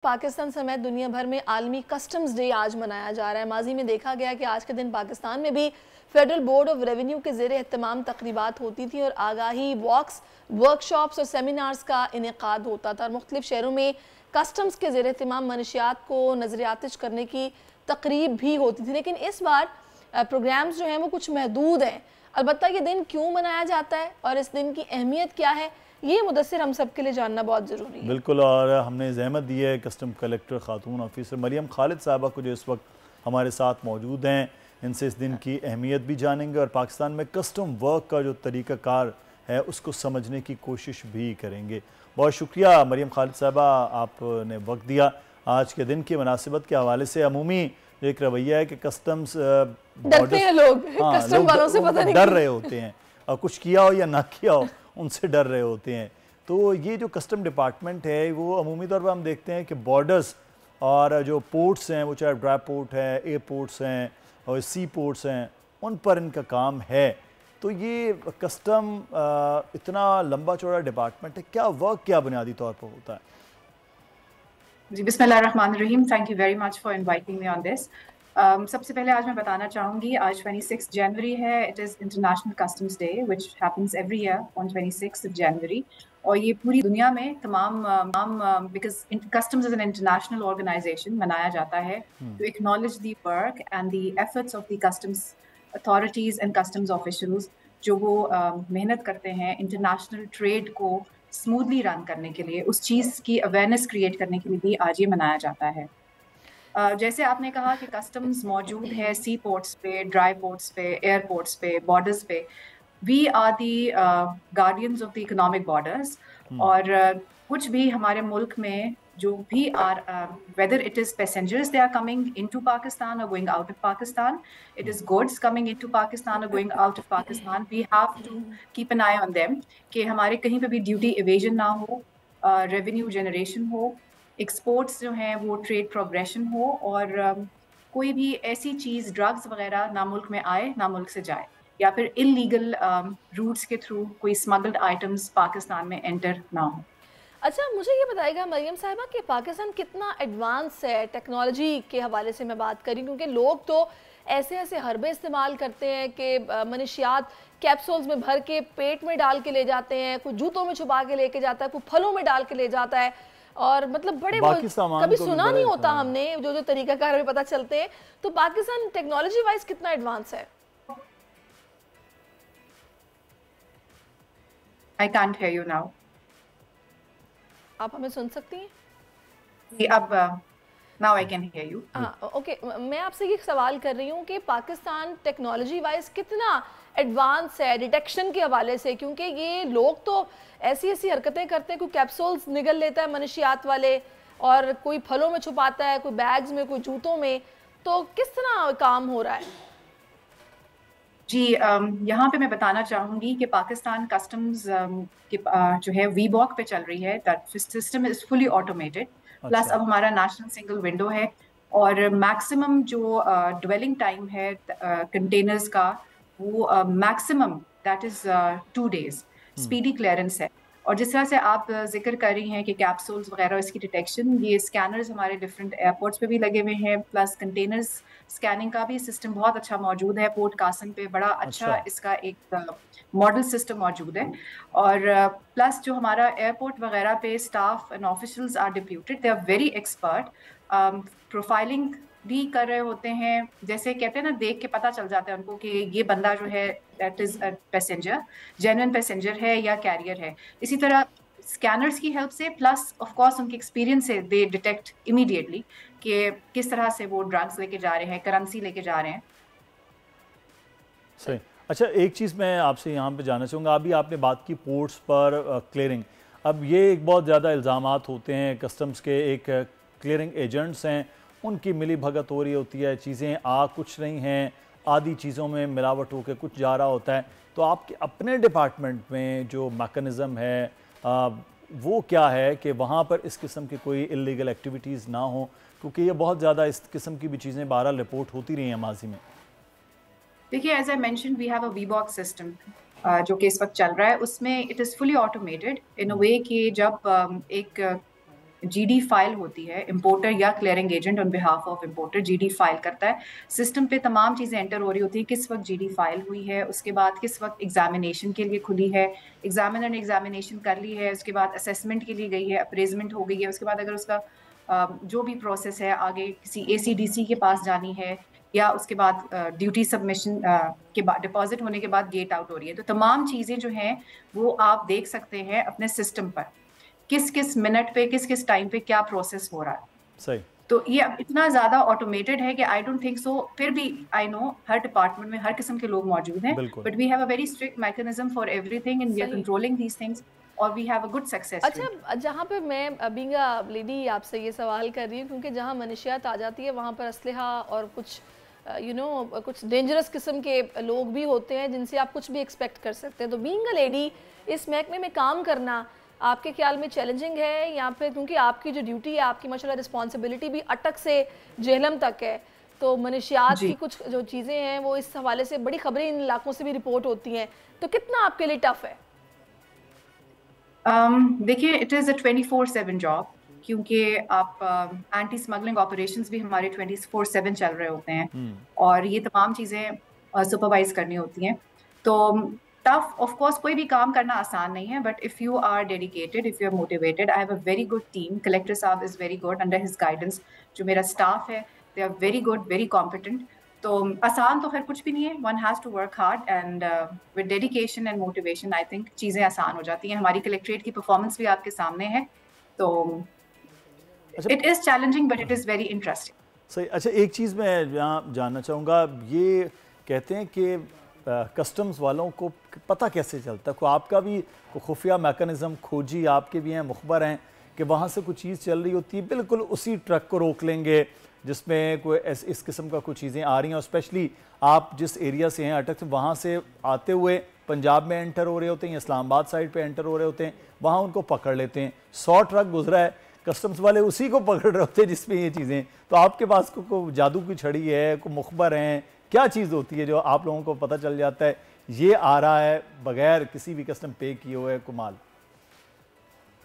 पाकिस्तान समेत दुनिया भर में आलमी कस्टम्स डे आज मनाया जा रहा है। माजी में देखा गया कि आज के दिन पाकिस्तान में भी फेडरल बोर्ड ऑफ रेवेन्यू के ज़ेरे एहतमाम तकरीबात होती थी और आगाही वॉक्स, वर्कशॉप्स और सेमिनार्स का इनेकाद होता था और मुख्तलिफ शहरों में कस्टम्स के ज़ेरे एहतमाम मनशियात को नज़रियातिश करने की तकरीब भी होती थी। लेकिन इस बार प्रोग्राम्स जो हैं वो कुछ महदूद हैं। अलबत्ता ये दिन क्यों मनाया जाता है और इस दिन की अहमियत क्या है, ये मुदस्सिर हम सब के लिए जानना बहुत ज़रूरी है। बिल्कुल, और हमने ज़हमत दी है कस्टम कलेक्टर खातून ऑफिसर मरियम खालिद साहबा को, जो इस वक्त हमारे साथ मौजूद हैं। इनसे इस दिन की अहमियत भी जानेंगे और पाकिस्तान में कस्टम वर्क का जो तरीक़ाकार है उसको समझने की कोशिश भी करेंगे। बहुत शुक्रिया मरियम खालिद साहबा, आपने वक्त दिया। आज के दिन की मुनासिबत के हवाले से अमूमी एक रवैया है कि कस्टम्स डरते हैं लोग, कस्टम वालों से पता नहीं डर रहे होते हैं और कुछ किया हो या ना किया हो उनसे डर रहे होते हैं। तो ये जो कस्टम डिपार्टमेंट है वो अमूमी तौर पर हम देखते हैं कि बॉर्डर्स और जो पोर्ट्स हैं, वो चाहे ड्राई पोर्ट है, एयरपोर्ट्स हैं और सी पोर्ट्स हैं, उन पर इनका काम है। तो ये कस्टम इतना लंबा चौड़ा डिपार्टमेंट है, क्या वर्क क्या बुनियादी तौर पर होता है? जी, बिस्मिल्लाहिर्रहमानिर्रहीम। Thank you very much for inviting me on this. सबसे पहले आज मैं बताना चाहूँगी, आज 26 जनवरी है। It is international customs day which happens every year on 26 January. और ये पूरी दुनिया में तमाम because customs is an international organisation मनाया जाता है to acknowledge the work and the efforts of the customs authorities and customs officials, जो वो मेहनत करते हैं इंटरनेशनल ट्रेड को स्मूथली रन करने के लिए, उस चीज़ की अवेयरनेस क्रिएट करने के लिए भी आज ये मनाया जाता है। जैसे आपने कहा कि कस्टम्स मौजूद है सी पोर्ट्स पे, ड्राई पोर्ट्स पे, एयरपोर्ट्स पे, बॉर्डर्स पे। We are the guardians of the economic borders. और कुछ भी हमारे मुल्क में जो भी are whether it is passengers they are coming into Pakistan or going out of Pakistan, it is goods coming into Pakistan or going out of Pakistan, we have to keep an eye on them कि हमारे कहीं पे भी duty evasion ना हो, revenue generation हो, exports जो हैं वो ट्रेड प्रोग्रेशन हो और कोई भी ऐसी चीज़ ड्रग्स वगैरह ना मुल्क में आए ना मुल्क से जाए, या फिर इलीगल रूट्स के थ्रू कोई स्मगल्ड आइटम्स पाकिस्तान में एंटर ना हो। अच्छा, मुझे ये बताइएगा मरियम साहिबा कि पाकिस्तान कितना एडवांस है टेक्नोलॉजी के हवाले से मैं बात करी, क्योंकि लोग तो ऐसे ऐसे हरबे इस्तेमाल करते हैं कि मनशियात कैप्सूल्स में भर के पेट में डाल के ले जाते हैं, कोई जूतों में छुपा के लेके जाता है, कोई फलों में डाल के ले जाता है और मतलब बड़े कभी सुना नहीं होता हमने जो जो तरीकाकार हमें पता चलते हैं। तो पाकिस्तान टेक्नोलॉजी वाइज कितना एडवांस है? I can't hear you now. आप हमें सुन सकती हैं? जी, अब now I can hear you. Okay, मैं आपसे ये सवाल कर रही हूँ कि पाकिस्तान टेक्नोलॉजी वाइज कितना एडवांस है डिटेक्शन के हवाले से, क्योंकि ये लोग तो ऐसी ऐसी हरकतें करते हैं, कोई कैप्सूल्स निगल लेता है मनशियात वाले और कोई फलों में छुपाता है, कोई बैग्स में, कोई जूतों में। तो किस तरह काम हो रहा है? जी, यहाँ पे मैं बताना चाहूँगी कि पाकिस्तान कस्टम्स जो है वीबॉक पे चल रही है। That system is fully automated. Plus अब हमारा नेशनल सिंगल विंडो है और मैक्सिमम जो ड्वेलिंग टाइम है कंटेनर्स का, वो maximum that is 2 days। Speedy clearance है। और जिस तरह से आप जिक्र कर रही हैं कि कैप्सूल्स वगैरह इसकी डिटेक्शन, ये स्कैनर्स हमारे डिफरेंट एयरपोर्ट्स पे भी लगे हुए हैं। प्लस कंटेनर्स स्कैनिंग का भी सिस्टम बहुत अच्छा मौजूद है। पोर्ट कासिम पे बड़ा अच्छा इसका एक मॉडल सिस्टम मौजूद है। और प्लस जो हमारा एयरपोर्ट वगैरह पे staff and officials are deputed, they are very expert. Profiling भी कर रहे होते हैं, जैसे कहते हैं ना, देख के पता चल जाता है उनको कि ये बंदा जो है that is a passenger, genuine passenger है या कैरियर है। इसी तरह स्कैनर्स की हेल्प से, प्लस ऑफ कोर्स उनके एक्सपीरियंस से, दे डिटेक्ट इमीडिएटली कि किस तरह से वो ड्रग्स लेके जा रहे हैं, करेंसी लेके जा रहे हैं। सही। अच्छा, एक चीज़ मैं आपसे यहाँ पे जानना चाहूँगा, अभी आपने बात की पोर्ट्स पर क्लियरिंग। अब ये एक बहुत ज़्यादा इल्ज़ामात होते हैं, कस्टम्स के एक क्लियरिंग एजेंट्स हैं, उनकी मिली भगत हो रही होती है, चीज़ें आ कुछ नहीं हैं, आधी चीज़ों में मिलावट होकर कुछ जा रहा होता है। तो आपके अपने डिपार्टमेंट में जो मैकेनिज़्म है वो क्या है कि वहाँ पर इस किस्म की कोई इलीगल एक्टिविटीज़ ना हो, क्योंकि ये बहुत ज़्यादा इस किस्म की भी चीज़ें बहरहाल रिपोर्ट होती रही हैं माजी में। देखिए, as I mention, we have a WeBOC system जो कि इस वक्त चल रहा है। उसमें it is fully automated in a way कि जब एक जीडी फाइल होती है, इंपोर्टर या clearing agent on behalf of importer G D file करता है। सिस्टम पे तमाम चीज़ें एंटर हो रही होती है, किस वक्त जीडी फाइल हुई है, उसके बाद किस वक्त एग्जामिनेशन के लिए खुली है, एग्जामिनर ने एग्जामिनेशन कर ली है, उसके बाद असेसमेंट के लिए गई है, अप्रेजमेंट हो गई है, उसके बाद अगर उसका जो भी प्रोसेस है आगे किसी एसीडीसी के पास जानी है, या उसके बाद ड्यूटी सबमिशन के बाद डिपॉजिट होने के बाद गेट आउट हो रही है। तो तमाम चीज़ें जो हैं वो आप देख सकते हैं अपने सिस्टम पर, किस किस मिनट पे किस किस टाइम पे क्या प्रोसेस हो रहा है। सही। तो ये अब इतना ज़्यादा ऑटोमेटेड है कि आई डोंट थिंक सो। फिर भी आई नो हर डिपार्टमेंट में हर किस्म के लोग मौजूद हैं, but we have a very strict mechanism for everything and we are controlling these things और we have a good success. अच्छा, जहाँ पे मैं बीइंग अ लेडी आपसे ये सवाल कर रही हूँ, क्योंकि जहाँ मनशियात आ जाती है वहाँ पर असलहा और कुछ कुछ डेंजरस किस्म के लोग भी होते हैं जिनसे आप कुछ भी एक्सपेक्ट कर सकते हैं। तो बीइंग अ लेडी इस महकमे में काम करना आपके ख्याल में चैलेंजिंग है, या फिर क्योंकि आपकी जो ड्यूटी है, आपकी माशाल्लाह रिस्पॉन्सिबिलिटी भी अटक से जेहलम तक है, तो मनशियात की कुछ जो चीज़ें हैं वो इस हवाले से बड़ी खबरें इन इलाकों से भी रिपोर्ट होती हैं, तो कितना आपके लिए टफ है? देखिए, इट इज़ अ 24/7 जॉब, क्योंकि आप एंटी स्मगलिंग ऑपरेशंस भी हमारे 24/7 चल रहे होते हैं और ये तमाम चीज़ें सुपरवाइज करनी होती हैं। तो टफ ऑफ कोर्स, कोई भी काम करना आसान नहीं है, but if you are dedicated, if you are motivated, I have a very good team. Collector साहब is very good, under his guidance जो मेरा स्टाफ है they are very good, very competent. तो आसान तो खैर कुछ भी नहीं है, one has to work hard and with dedication and motivation I think चीज़ें आसान हो जाती हैं। हमारी कलेक्ट्रेट की परफॉर्मेंस भी आपके सामने है, तो it is challenging but it is very interesting. सही। अच्छा, एक चीज़ मैं यहाँ जानना चाहूँगा, ये कहते हैं कि कस्टम्स वालों को पता कैसे चलता है? को आपका भी खुफिया मैकेनिज़्म खोजी आपके भी हैं, मुखबर हैं कि वहाँ से कुछ चीज़ चल रही होती है, बिल्कुल उसी ट्रक को रोक लेंगे जिसमें कोई इस किस्म का कुछ चीज़ें आ रही हैं, और स्पेशली आप जिस एरिया से हैं अटक से, वहाँ से आते हुए पंजाब में एंटर हो रहे होते हैं, इस्लामाबाद साइड पे एंटर हो रहे होते हैं, वहाँ उनको पकड़ लेते हैं। 100 ट्रक गुजरा है, कस्टम्स वाले उसी को पकड़ रहे होते हैं जिसमें ये चीज़ें। तो आपके पास को जादू की छड़ी है, को मुखबर हैं, क्या चीज़ होती है जो आप लोगों को पता चल जाता है ये आ रहा है बगैर किसी भी कस्टम पे किए हुए Kumal?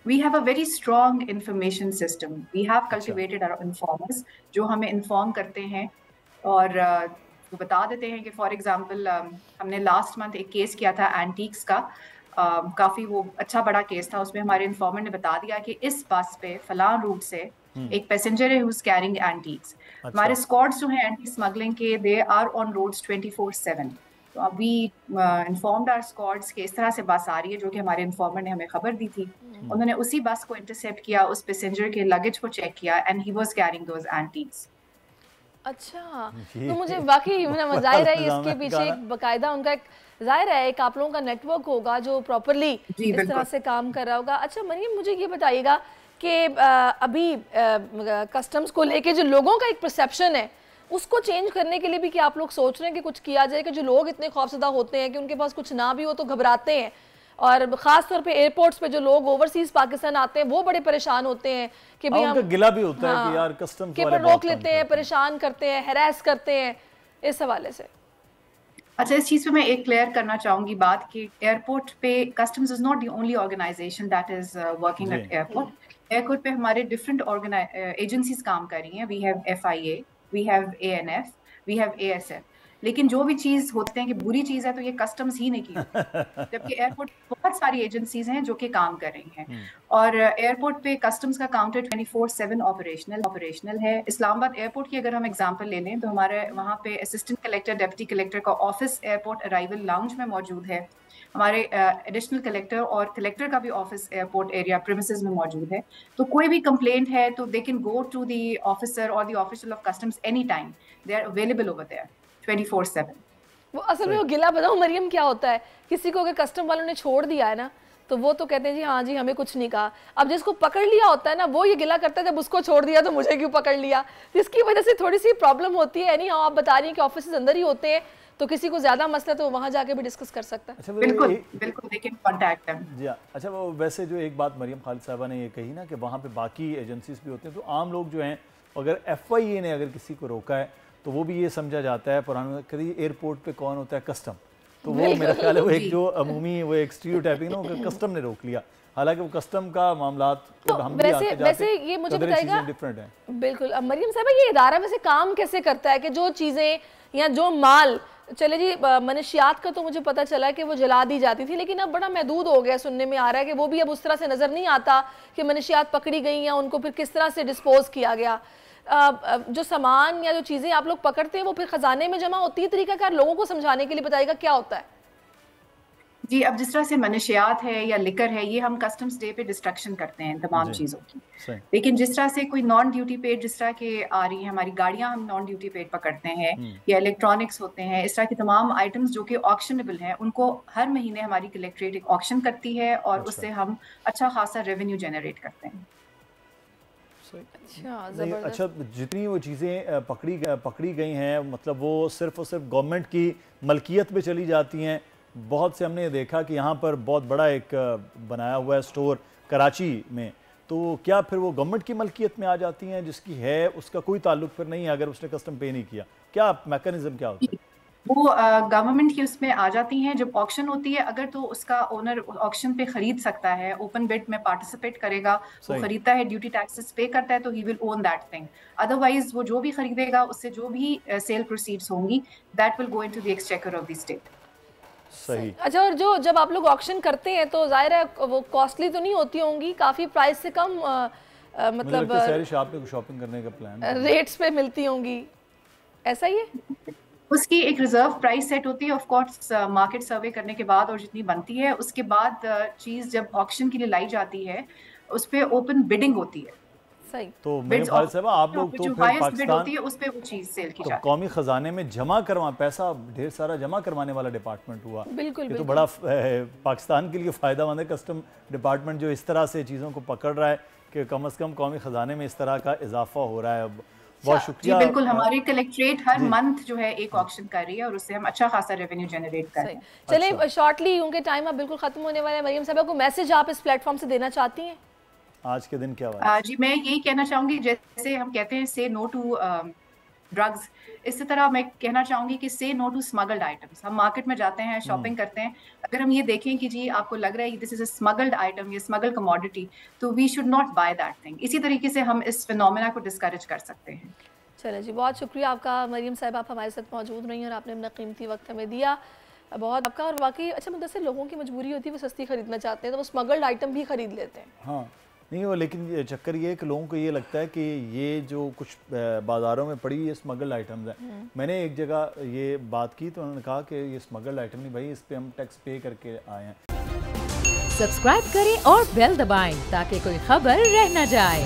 We have a very strong information system. We have cultivated our informers जो हमें inform करते हैं और वो बता देते हैं कि फॉर एग्जांपल हमने लास्ट मंथ एक केस किया था एंटीक्स का, काफ़ी वो अच्छा बड़ा केस था। उसमें हमारे इन्फॉर्मर ने बता दिया कि इस बस पे फलां रूट से एक पैसेंजर है हुज कैरिंग एंटीक्स। हमारे स्क्वाड्स जो हैं एंटी स्मगलिंग के, दे आर ऑन रोड्स 24/7। तो अभी इन्फॉर्म्ड आवर स्क्वाड्स कि इस तरह से बस आ रही है, जो कि हमारे इन्फॉर्मर ने हमें खबर दी थी। उन्होंने उसी बस को इंटरसेप्ट किया, उस पैसेंजर के लगेज को चेक किया and he was carrying those antiques. अच्छा, तो मुझे वाकई ज़ाहिर है इसके पीछे एक बाकायदा उनका एक ज़ाहिर है एक आप लोगों का नेटवर्क होगा जो प्रॉपरली इस तरह से काम कर रहा होगा। अच्छा मरियम, मुझे ये बताइएगा कि अभी कस्टम्स को लेके जो लोगों का एक परसेप्शन है उसको चेंज करने के लिए भी क्या आप लोग सोच रहे हैं कि कुछ किया जाए? कि जो लोग इतने खौफजदा होते हैं कि उनके पास कुछ ना भी हो तो घबराते हैं, और ख़ास तौर पे एयरपोर्ट्स पे जो लोग ओवरसीज पाकिस्तान आते हैं वो बड़े परेशान होते हैं कि भाई हम गिला भी होता है कि यार कस्टम्स वाले रोक लेते हैं, परेशान करते हैं, हैरेस करते हैं, इस हवाले से। अच्छा, इस चीज़ पे मैं एक क्लियर करना चाहूँगी बात कि एयरपोर्ट पे customs is not the only organisation that is working at airport. Airport पे हमारे डिफरेंट एजेंसीज काम कर रही हैं। We have FIA, we have ANF, we have ASF। लेकिन जो भी चीज़ होते हैं कि बुरी चीज़ है तो ये कस्टम्स ही नहीं की, जबकि एयरपोर्ट बहुत सारी एजेंसीज हैं जो कि काम कर रही हैं। और एयरपोर्ट पे कस्टम्स का काउंटर 24/7 ऑपरेशनल है। इस्लामाबाद एयरपोर्ट की अगर हम एग्जांपल ले लें तो हमारे वहाँ पे असिस्टेंट कलेक्टर, डिप्टी कलेक्टर का ऑफिस एयरपोर्ट अराइवल लाउंज में मौजूद है। हमारे एडिशनल कलेक्टर और कलेक्टर का भी ऑफिस एयरपोर्ट एरिया प्रीमिसेस में मौजूद है। तो कोई भी कंप्लेंट है तो they can go to the officer और the official of customs any time, they are available over there 24/7। वो असल में वो गिला बताऊं मरियम क्या होता है, किसी को अगर कस्टम वालों ने छोड़ दिया है ना तो वो तो कहते हैं जी हाँ जी हमें कुछ नहीं कहा। अब जिसको पकड़ लिया होता है ना वो ये गिला करता है जब उसको छोड़ दिया तो मुझे क्यों पकड़ लिया, जिसकी वजह से थोड़ी सी प्रॉब्लम होती है। यानी हाँ, आप बता रही हैं कि ऑफिस अंदर ही होते हैं तो किसी को ज्यादा मसला तो वहाँ जाके भी डिस्कस कर सकता है। अच्छा, बिल्कुल बिल्कुल, दे कैन कांटेक्ट देम। जी हाँ। अच्छा, वो वैसे जो एक बात मरियम खालिद साहबा ने ये कही ना कि वहाँ पे बाकी एजेंसीज भी होते हैं, तो आम लोग जो हैं अगर FIA ने अगर किसी को रोका है तो वो भी ये समझा जाता है पुराना कभी एयरपोर्ट पे कौन होता है, कस्टम, तो वो मेरा ख्याल है वो एक जो अमूमी वो एक स्टीरियोटाइपिंग ना कस्टम ने रोक लिया, हालांकि वो कस्टम का मामला तो वैसे ये मुझे बताइएगा डिफरेंट है। बिल्कुल मरियम साहब, ये इदारा वैसे काम कैसे करता है कि जो चीज़ें या जो माल, चले जी मनशियात का तो मुझे पता चला कि वो जला दी जाती थी, लेकिन अब बड़ा महदूद हो गया, सुनने में आ रहा है कि वो भी अब उस तरह से नज़र नहीं आता कि मनशियात पकड़ी गई या उनको फिर किस तरह से डिस्पोज किया गया। जो सामान या जो चीज़ें आप लोग पकड़ते हैं वो फिर खजाने में जमा होती है, तरीकाकार लोगों को समझाने के लिए बताइएगा क्या होता है? जी, अब जिस तरह से मनशियात है या लिकर है, ये हम कस्टम्स डे पे डिस्ट्रक्शन करते हैं तमाम चीज़ों की, लेकिन जिस तरह से कोई नॉन ड्यूटी पेड जिस तरह के आ रही है, हमारी गाड़ियां हम नॉन ड्यूटी पेड पकड़ते हैं या इलेक्ट्रॉनिक्स होते हैं, इस तरह के तमाम आइटम्स जो कि ऑक्शनेबल हैं, उनको हर महीने हमारी कलेक्ट्रेट एक ऑक्शन करती है और उससे हम अच्छा खासा रेवेन्यू जनरेट करते हैं। अच्छा, जितनी वो चीज़ें पकड़ी गई हैं, मतलब वो सिर्फ और सिर्फ गवर्नमेंट की मलकियत में चली जाती हैं? बहुत से हमने देखा कि यहाँ पर बहुत बड़ा एक बनाया हुआ है स्टोर कराची में, तो क्या फिर वो गवर्नमेंट की मलकियत में आ जाती हैं? जिसकी है उसका कोई ताल्लुक फिर नहीं है अगर उसने कस्टम पे नहीं किया, क्या मैकेनिज्म क्या होता है? वो गवर्नमेंट की उसमें आ जाती हैं जब ऑक्शन होती है, अगर तो उसका ओनर ऑक्शन पे खरीद सकता है, ओपन बिड में पार्टिसिपेट करेगा, वो खरीदता है, ड्यूटी टैक्सेस पे करता है, तो he will own that thing. Otherwise वो जो भी खरीदेगा उससे जो भी सेल प्रोसीड्स होंगी that will go into the exchequer of the state. सही। अच्छा, और जो जब आप लोग ऑक्शन करते हैं तो जाहिर है वो कॉस्टली तो नहीं होती होंगी, काफी प्राइस से कम मतलब शॉपिंग करने का प्लान रेट्स पे मिलती होंगी, ऐसा ही है? उसकी एक रिजर्व प्राइस सेट होती है ऑफ कोर्स मार्केट सर्वे करने के बाद, और जितनी बनती है उसके बाद चीज जब ऑक्शन के लिए लाई जाती है उस पे ओपन बिडिंग होती है। सही। तो मेरे ख्याल से आप लोग तो फिर पाकिस्तान होती है उस पे वो चीज सेल की जाती है। कौमी खजाने में जमा करवा पैसा ढेर सारा जमा करवाने वाला डिपार्टमेंट हुआ। बिल्कुल, ये तो बड़ा पाकिस्तान के लिए फायदा मंद है, कस्टम डिपार्टमेंट जो इस तरह से चीज़ों को पकड़ रहा है कि कम से कम कौमी खजाने में इस तरह का इजाफा हो रहा है। बहुत शुक्रिया। बिल्कुल, हमारी कलेक्ट्रेट हर मंथ जो है एक ऑक्शन कर रही है और उससे हम अच्छा खासा रेवेन्यू जनरेट कर रहे हैं। चलिए शॉर्टली, उनके टाइम अब बिल्कुल खत्म होने वाला है, मरियम साहब को मैसेज आप इस प्लेटफॉर्म से देना चाहती हैं? आज के दिन क्या हुआ? जी, मैं यही कहना चाहूंगी, जैसे हम कहते हैं से नो टू ड्रग्स, इसी तरह मैं कहना चाहूंगी कि से नो टू स्मगल्ड आइटम्स। हम मार्केट में जाते हैं, शॉपिंग करते हैं, अगर हम ये देखें कि जी आपको लग रहा है this is a smuggled item, ये स्मगल्ड कमोडिटी, तो we should not buy that thing. इसी तरीके से हम इस फिनोमेना को डिस्करेज कर सकते हैं। चले जी, बहुत शुक्रिया आपका मरियम साहब, आप हमारे साथ मौजूद रही और आपने अपना कीमती वक्त हमें दिया, बहुत आपका। और वाकई अच्छा, मतलब से लोगों की मजबूरी होती है, वो सस्ती खरीदना चाहते हैं तो वो स्मगल्ड आइटम भी खरीद लेते हैं। हाँ नहीं वो, लेकिन चक्कर ये है कि लोगों को ये लगता है कि ये जो कुछ बाज़ारों में पड़ी ये स्मगल्ड आइटम्स हैं। मैंने एक जगह ये बात की तो उन्होंने कहा कि ये स्मगल्ड आइटम नहीं भाई, इस पे हम टैक्स पे करके आए हैं। सब्सक्राइब करें और बेल दबाएं ताकि कोई खबर रह न जाए।